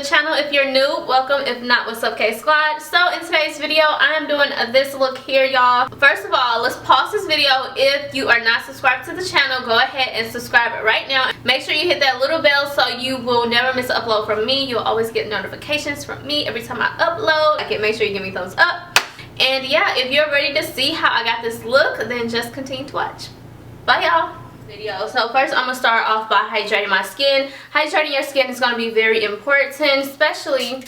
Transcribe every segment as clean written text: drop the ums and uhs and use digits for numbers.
the channel. If you're new, welcome. If not, what's up, K Squad? So in today's video, I am doing this look here, y'all. First of all, let's pause this video. If you are not subscribed to the channel, go ahead and subscribe right now. Make sure you hit that little bell so you will never miss an upload from me. You'll always get notifications from me every time I upload. Okay, make sure you give me a thumbs up. And yeah, if you're ready to see how I got this look, then just continue to watch. Bye, y'all. So first I'm gonna start off by hydrating my skin. Hydrating your skin is gonna be very important, especially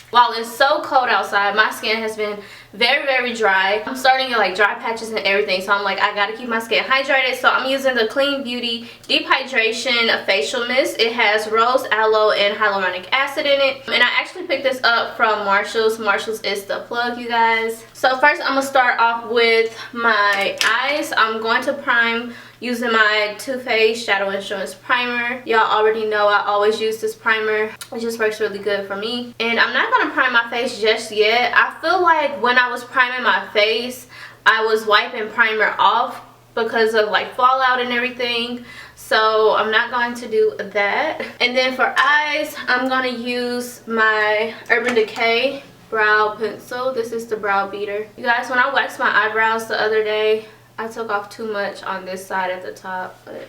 while it's so cold outside. My skin has been very dry. I'm starting to like dry patches and everything, so I'm like, I gotta keep my skin hydrated. So I'm using the Clean Beauty Deep Hydration Facial Mist. It has rose, aloe, and hyaluronic acid in it, and I actually picked this up from Marshall's. Marshall's is the plug, you guys. So first I'm gonna start off with my eyes. I'm going to prime using my Too Faced Shadow Insurance Primer. Y'all already know I always use this primer. It just works really good for me. And I'm not gonna prime my face just yet. I feel like when I was priming my face, I was wiping primer off because of like fallout and everything. So I'm not going to do that. And then for eyes, I'm gonna use my Urban Decay brow pencil. This is the brow beater. You guys, when I waxed my eyebrows the other day, I took off too much on this side at the top, but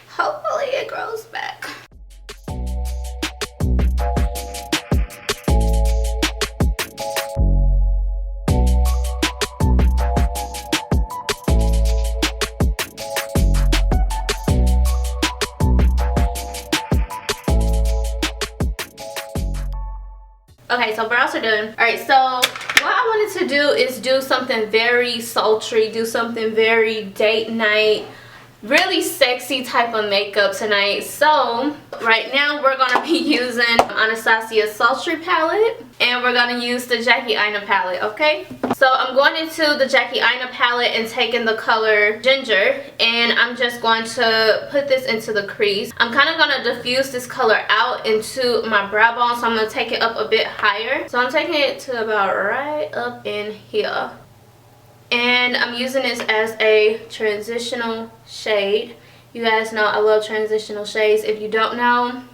hopefully it grows back. Okay, so brows are done. Alright, so what I wanted to do is do something very sultry, do something very date night, really sexy type of makeup tonight. So right now we're gonna be using Anastasia's Sultry palette, and we're gonna use the Jackie Aina palette, okay? So I'm going into the Jackie Aina palette and taking the color Ginger, and I'm just going to put this into the crease. I'm kind of gonna diffuse this color out into my brow bone, so I'm gonna take it up a bit higher. So I'm taking it to about right up in here. And I'm using this as a transitional shade. You guys know I love transitional shades. If you don't know,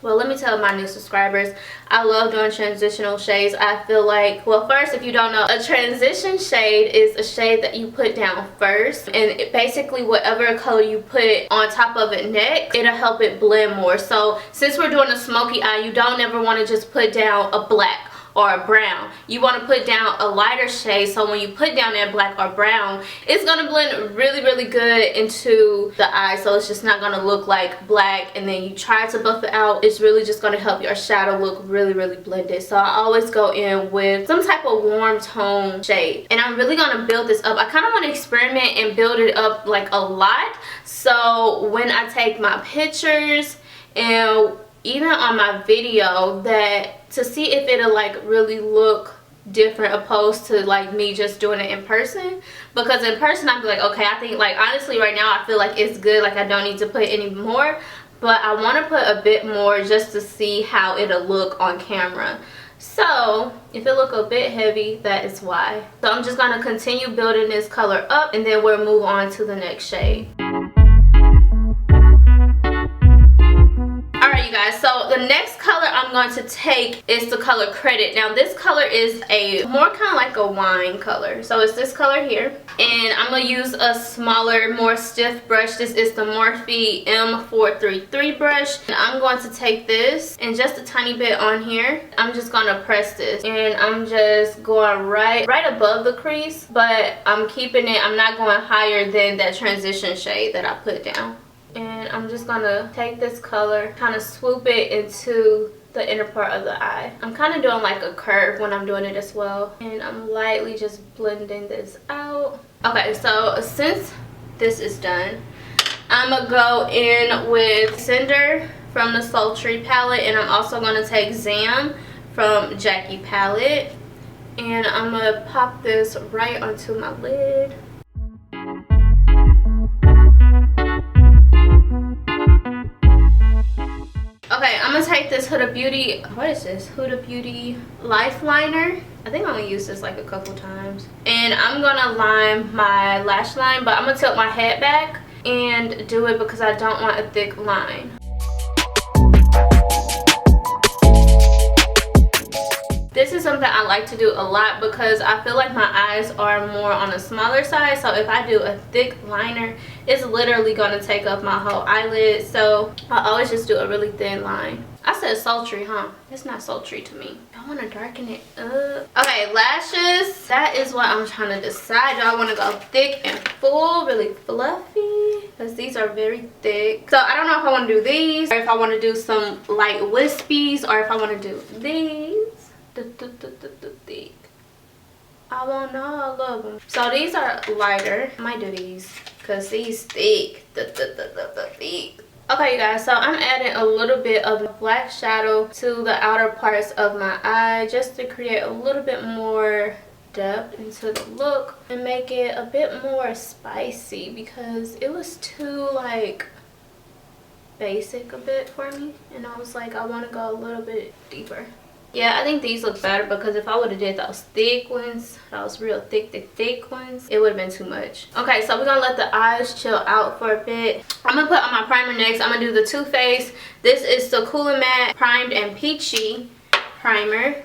well, let me tell my new subscribers, I love doing transitional shades. I feel like, well, first, if you don't know, a transition shade is a shade that you put down first, and basically whatever color you put on top of it next, it'll help it blend more. So since we're doing a smoky eye, you don't ever want to just put down a black or a brown. You want to put down a lighter shade, so when you put down that black or brown, it's going to blend really good into the eye, so it's just not going to look like black and then you try to buff it out. It's really just going to help your shadow look really blended. So I always go in with some type of warm tone shade, and I'm really going to build this up. I kind of want to experiment and build it up like a lot, so when I take my pictures and even on my video, that to see if it'll like really look different opposed to like me just doing it in person. Because in person I'd be like, okay, I think like honestly right now I feel like it's good, like I don't need to put any more, but I want to put a bit more just to see how it'll look on camera. So if it look a bit heavy, that is why. So I'm just going to continue building this color up, and then we'll move on to the next shade. You guys, so the next color I'm going to take is the color Credit. Now this color is a more kind of like a wine color, so it's this color here, and I'm going to use a smaller, more stiff brush. This is the Morphe M433 brush, and I'm going to take this and just a tiny bit on here. I'm just going to press this, and I'm just going right above the crease, but I'm keeping it, I'm not going higher than that transition shade that I put down. And I'm just gonna take this color, kind of swoop it into the inner part of the eye. I'm kind of doing like a curve when I'm doing it as well, and I'm lightly just blending this out. Okay, so since this is done, I'm gonna go in with Cinder from the Sultry palette, and I'm also gonna take Zam from Jackie palette, and I'm gonna pop this right onto my lid. Okay, I'm gonna take this Huda Beauty, what is this? Huda Beauty Life Liner. I think I'm gonna use this like a couple times. And I'm gonna line my lash line, but I'm gonna tilt my head back and do it because I don't want a thick line. like to do a lot because I feel like my eyes are more on the smaller side. So if I do a thick liner, it's literally going to take up my whole eyelid. So I always just do a really thin line. I said sultry, huh? It's not sultry to me. I want to darken it up. Okay, lashes. That is what I'm trying to decide. Do I want to go thick and full, really fluffy? Because these are very thick. So I don't know if I want to do these, or if I want to do some light wispies, or if I want to do these. Thick. I want all of them. So these are lighter. I might do these because these thick. Thick. Okay, you guys, so I'm adding a little bit of black shadow to the outer parts of my eye just to create a little bit more depth into the look and make it a bit more spicy because it was too like basic a bit for me, and I was like, I want to go a little bit deeper. Yeah, I think these look better because if I would have did those thick ones, those real thick ones, it would have been too much. Okay, so we're going to let the eyes chill out for a bit. I'm going to put on my primer next. I'm going to do the Too Faced. This is the Cool and Matte Primed and Peachy primer.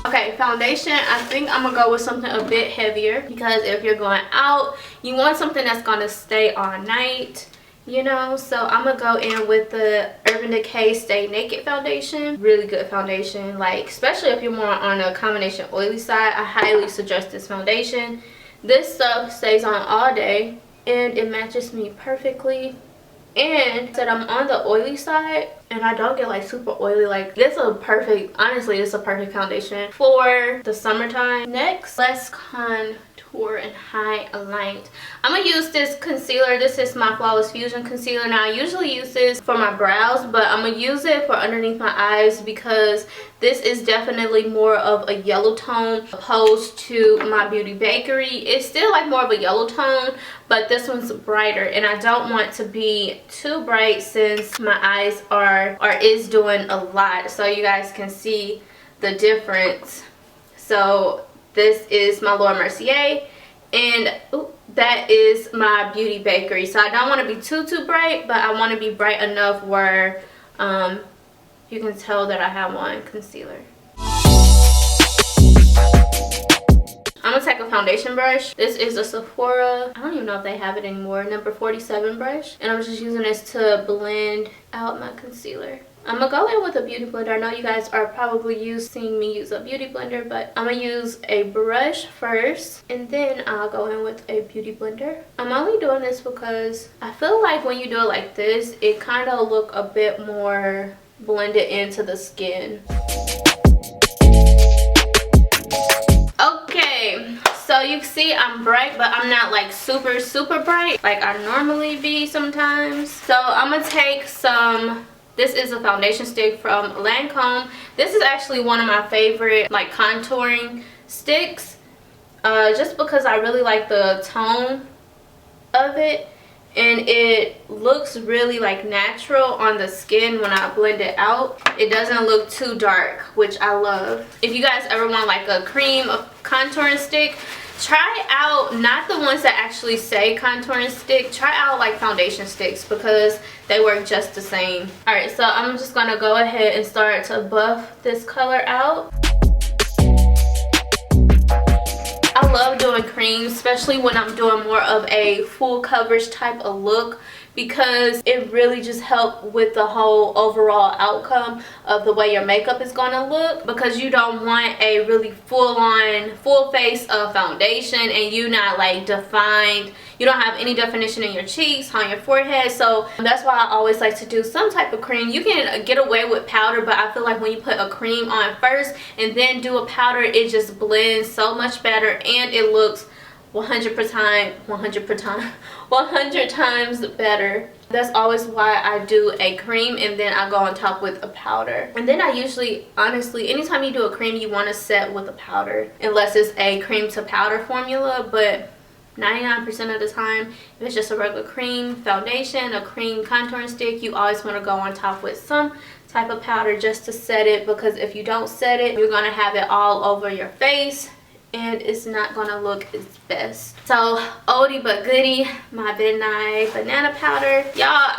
Okay, foundation. I think I'm going to go with something a bit heavier because if you're going out, you want something that's going to stay all night. You know, so I'm gonna go in with the Urban Decay Stay Naked foundation. Really good foundation, like especially if you're more on a combination oily side, I highly suggest this foundation. This stuff stays on all day and it matches me perfectly. And that I'm on the oily side and I don't get like super oily. Like this is a perfect, honestly, this is a perfect foundation for the summertime. Next, let's contour and highlight. I'm gonna use this concealer. This is my Flawless Fusion concealer. Now I usually use this for my brows, but I'm gonna use it for underneath my eyes because this is definitely more of a yellow tone opposed to my Beauty Bakery. It's still like more of a yellow tone, but this one's brighter and I don't want to be too bright since my eyes is doing a lot, so you guys can see the difference. So this is my Laura Mercier and that is my Beauty Bakery. So I don't want to be too bright, but I want to be bright enough where you can tell that I have on concealer. I'm gonna take a foundation brush. This is a Sephora, I don't even know if they have it anymore, number 47 brush, and I'm just using this to blend out my concealer. I'm gonna go in with a beauty blender. I know you guys are probably seeing me use a beauty blender, but I'm gonna use a brush first and then I'll go in with a beauty blender. I'm only doing this because I feel like when you do it like this, it kind of look a bit more blended into the skin. Okay, so you see I'm bright, but I'm not like super bright like I normally be sometimes. So I'm gonna take some, this is a foundation stick from Lancome. This is actually one of my favorite like contouring sticks, just because I really like the tone of it and it looks really like natural on the skin when I blend it out. It doesn't look too dark, which I love. If you guys ever want like a cream contouring stick, try out not the ones that actually say contouring stick, try out like foundation sticks because they work just the same. Alright, so I'm just gonna go ahead and start to buff this color out. I love doing creams, especially when I'm doing more of a full coverage type of look, because it really just helps with the whole overall outcome of the way your makeup is going to look, because you don't want a really full face of foundation and you not like defined, you don't have any definition in your cheeks, on your forehead. So that's why I always like to do some type of cream. You can get away with powder, but I feel like when you put a cream on first and then do a powder, it just blends so much better and it looks 100 times better. That's always why I do a cream and then I go on top with a powder. And then I usually, honestly, anytime you do a cream, you want to set with a powder, unless it's a cream to powder formula. But 99% of the time, if it's just a regular cream foundation, a cream contouring stick, you always want to go on top with some type of powder just to set it, because if you don't set it, you're going to have it all over your face and it's not gonna look its best. So oldie but goodie, my midnight banana powder. Y'all,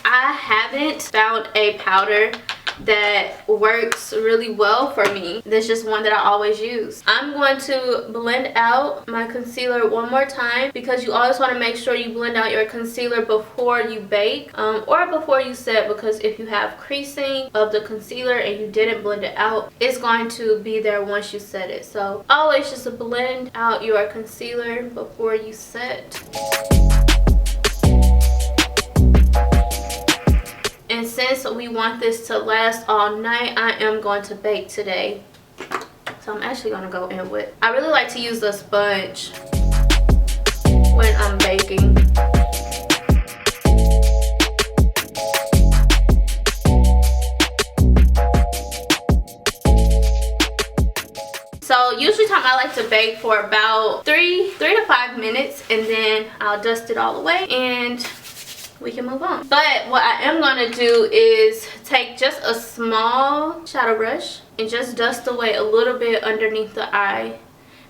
I haven't found a powder that works really well for me. This is just one that I always use. I'm going to blend out my concealer one more time, because you always want to make sure you blend out your concealer before you bake or before you set, because if you have creasing of the concealer and you didn't blend it out, it's going to be there once you set it. So always just blend out your concealer before you set. And since we want this to last all night, I am going to bake today. So I'm actually going to go in with, I really like to use the sponge when I'm baking. So usually time I like to bake for about 3 to 5 minutes, and then I'll dust it all away and we can move on. But what I am going to do is take just a small shadow brush and just dust away a little bit underneath the eye,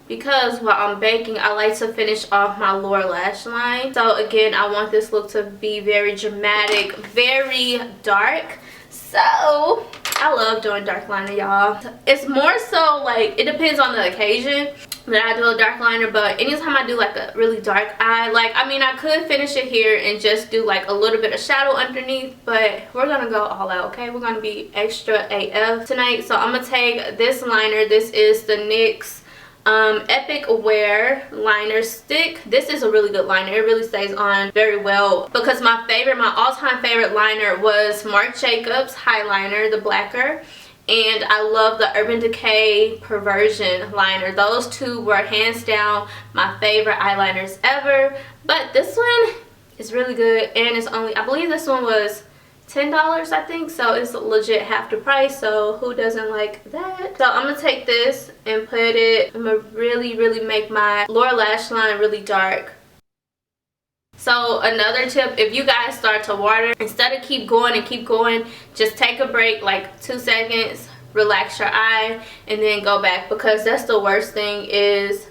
because while I'm baking I like to finish off my lower lash line. So again, I want this look to be very dramatic, very dark. So I love doing dark liner, y'all. It's more so like, it depends on the occasion that I do a dark liner, but anytime I do like a really dark eye, like, I mean, I could finish it here and just do like a little bit of shadow underneath, but we're gonna go all out, okay? We're gonna be extra AF tonight. So I'm gonna take this liner. This is the NYX Epic Wear liner stick. This is a really good liner. It really stays on very well, because my all-time favorite liner was Marc Jacobs Highliner, the blacker, and I love the Urban Decay Perversion liner. Those two were hands down my favorite eyeliners ever. But this one is really good, and it's only, I believe this one was $10, I think, so it's legit half the price. So who doesn't like that? So I'm gonna take this and put it, I'm gonna really make my lower lash line really dark. So another tip, if you guys start to water, instead of keep going, just take a break, like 2 seconds, relax your eye, and then go back, because that's the worst thing, is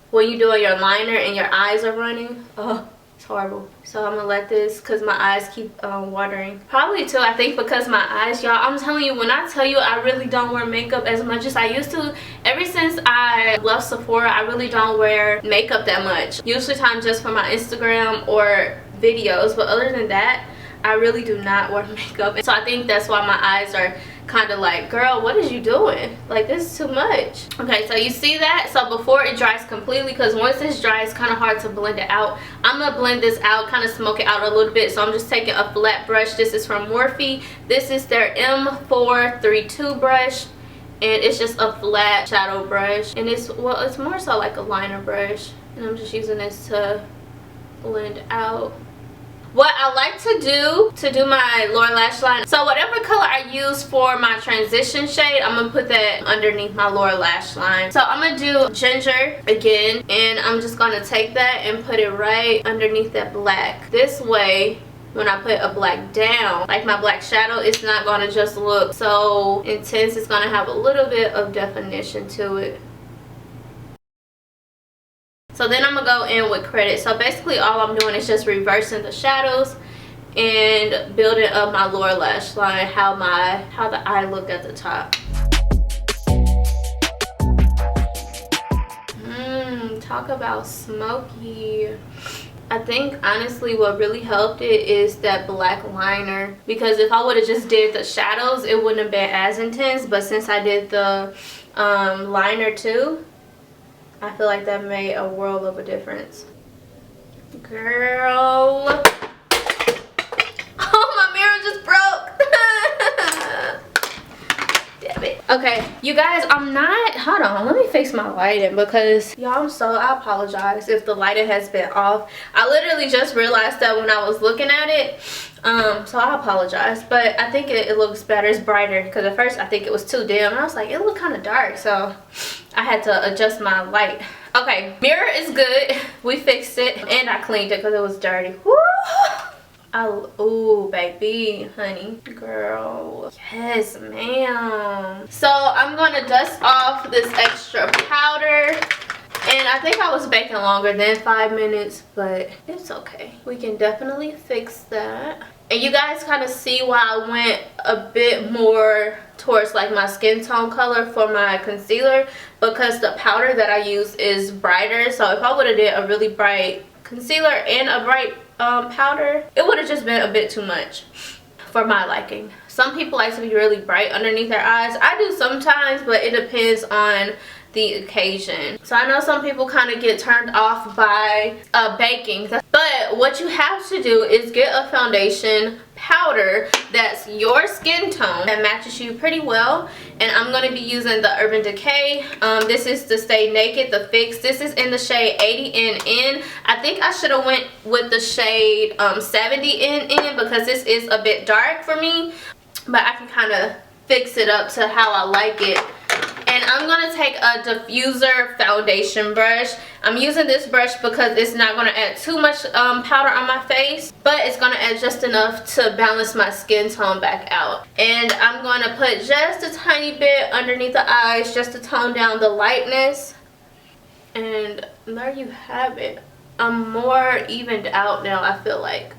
when you're doing your liner and your eyes are running. Oh, it's horrible. So I'm gonna let this, because my eyes keep watering. Probably too, I think, because my eyes, y'all, I'm telling you, when I tell you I really don't wear makeup as much as I used to. Ever since I left Sephora, I really don't wear makeup that much. Usually time just for my Instagram or videos, but other than that, I really do not wear makeup. So I think that's why my eyes are kind of like, girl, what is you doing? Like, this is too much. Okay, so you see that? So before it dries completely, because once it's dry, it's kind of hard to blend it out. I'm gonna blend this out, kind of smoke it out a little bit. So I'm just taking a flat brush. This is from Morphe. This is their M432 brush, and it's just a flat shadow brush, and it's, well, it's more so like a liner brush, and I'm just using this to blend out. What I like to do my lower lash line, so whatever color I use for my transition shade, I'm gonna put that underneath my lower lash line. So I'm gonna do ginger again, and I'm just gonna take that and put it right underneath that black. This way, when I put a black down, like my black shadow, it's not gonna just look so intense. It's gonna have a little bit of definition to it. So then I'm gonna go in with credit. So basically all I'm doing is just reversing the shadows and building up my lower lash line, how the eye look at the top. Talk about smoky. I think honestly what really helped it is that black liner, because if I would have just did the shadows, it wouldn't have been as intense. But since I did the liner too, I feel like that made a world of a difference. Girl. Oh, my mirror just broke. Damn it. Okay, you guys, I'm not, hold on, let me fix my lighting, because y'all, I apologize if the lighting has been off. I literally just realized that when I was looking at it. So I apologize, but I think it looks better. It's brighter, because at first I think it was too dim, and I was like, it looked kind of dark, so I had to adjust my light. Okay, mirror is good. We fixed it, and I cleaned it because it was dirty. Woo! Oh, baby, honey, girl, yes, ma'am. So I'm gonna dust off this extra powder. And I think I was baking longer than 5 minutes, but it's okay. We can definitely fix that. And you guys kind of see why I went a bit more towards like my skin tone color for my concealer, because the powder that I use is brighter. So if I would have did a really bright concealer and a bright powder, it would have just been a bit too much for my liking. Some people like to be really bright underneath their eyes. I do sometimes, but it depends on the occasion. So I know some people kind of get turned off by baking, but what you have to do is get a foundation powder that's your skin tone that matches you pretty well. And I'm going to be using the Urban Decay. This is the Stay Naked, the Fix. This is in the shade 80NN. I think I should have went with the shade 70NN because this is a bit dark for me, but I can kind of fix it up to how I like it. And I'm going to take a diffuser foundation brush. I'm using this brush because it's not going to add too much powder on my face, but it's going to add just enough to balance my skin tone back out. And I'm going to put just a tiny bit underneath the eyes just to tone down the lightness. And there you have it. I'm more evened out now, I feel like.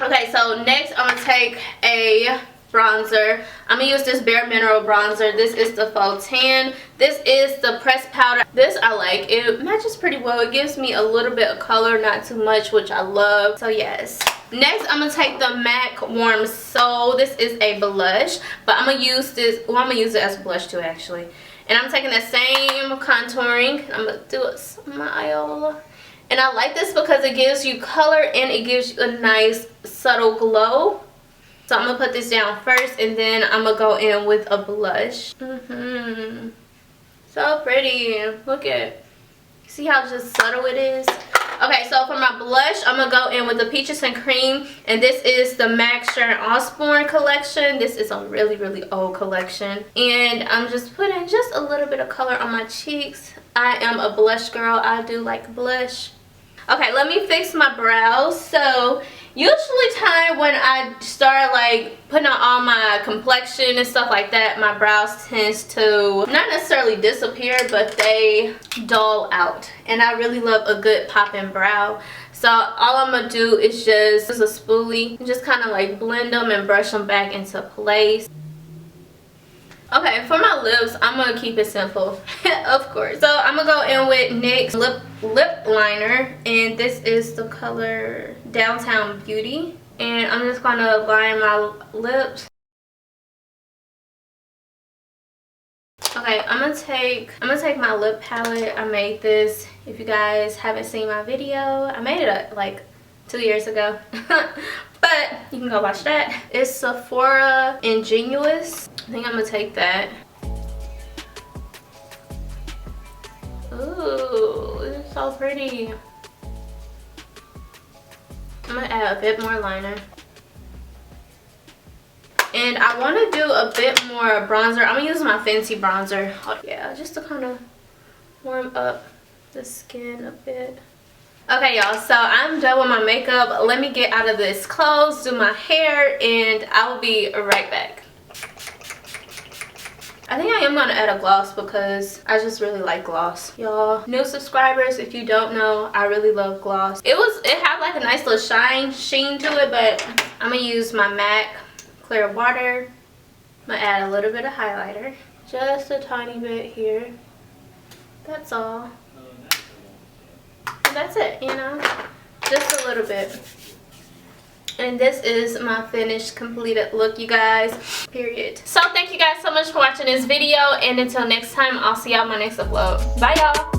Okay, so next I'm going to take a bronzer. I'm gonna use this Bare Mineral bronzer. This is the Faux Tan. This is the pressed powder. This I like. It matches pretty well. It gives me a little bit of color, not too much, which I love. So yes. Next, I'm gonna take the MAC Warm Soul. This is a blush, but I'm gonna use this. Well, I'm gonna use it as a blush too, actually. And I'm taking the same contouring. I'm gonna do a smile. And I like this because it gives you color and it gives you a nice subtle glow. So I'm going to put this down first, and then I'm going to go in with a blush. So pretty. Look at, see how just subtle it is? Okay, so for my blush, I'm going to go in with the Peaches and Cream. And this is the MAC Sharon Osbourne collection. This is a really, really old collection. And I'm just putting just a little bit of color on my cheeks. I am a blush girl. I do like blush. Okay, let me fix my brows. So usually time when I start like putting on all my complexion and stuff like that, my brows tends to not necessarily disappear, but they dull out. And I really love a good popping brow. So all I'm gonna do is just use a spoolie and just kind of like blend them and brush them back into place. Okay, for my lips, I'm gonna keep it simple, of course. So I'm gonna go in with NYX lip liner, and this is the color Downtown Beauty. And I'm just gonna line my lips. Okay, I'm gonna take my lip palette. I made this. If you guys haven't seen my video, I made it like 2 years ago. But you can go watch that. It's Sephora Ingenuois. I think I'm gonna take that. Ooh, this is so pretty. I'm gonna add a bit more liner. And I want to do a bit more bronzer. I'm gonna use my Fenty bronzer. Yeah, just to kind of warm up the skin a bit. Okay, y'all, so I'm done with my makeup. Let me get out of this clothes, do my hair, and I will be right back. I think I am going to add a gloss because I just really like gloss. Y'all, new subscribers, if you don't know, I really love gloss. It had like a nice little sheen to it, but I'm going to use my MAC Clearwater. I'm going to add a little bit of highlighter. Just a tiny bit here. That's all. And that's it, you know, just a little bit. And this is my finished completed look, you guys, period. So thank you guys so much for watching this video, and until next time, I'll see y'all in my next upload. Bye, y'all.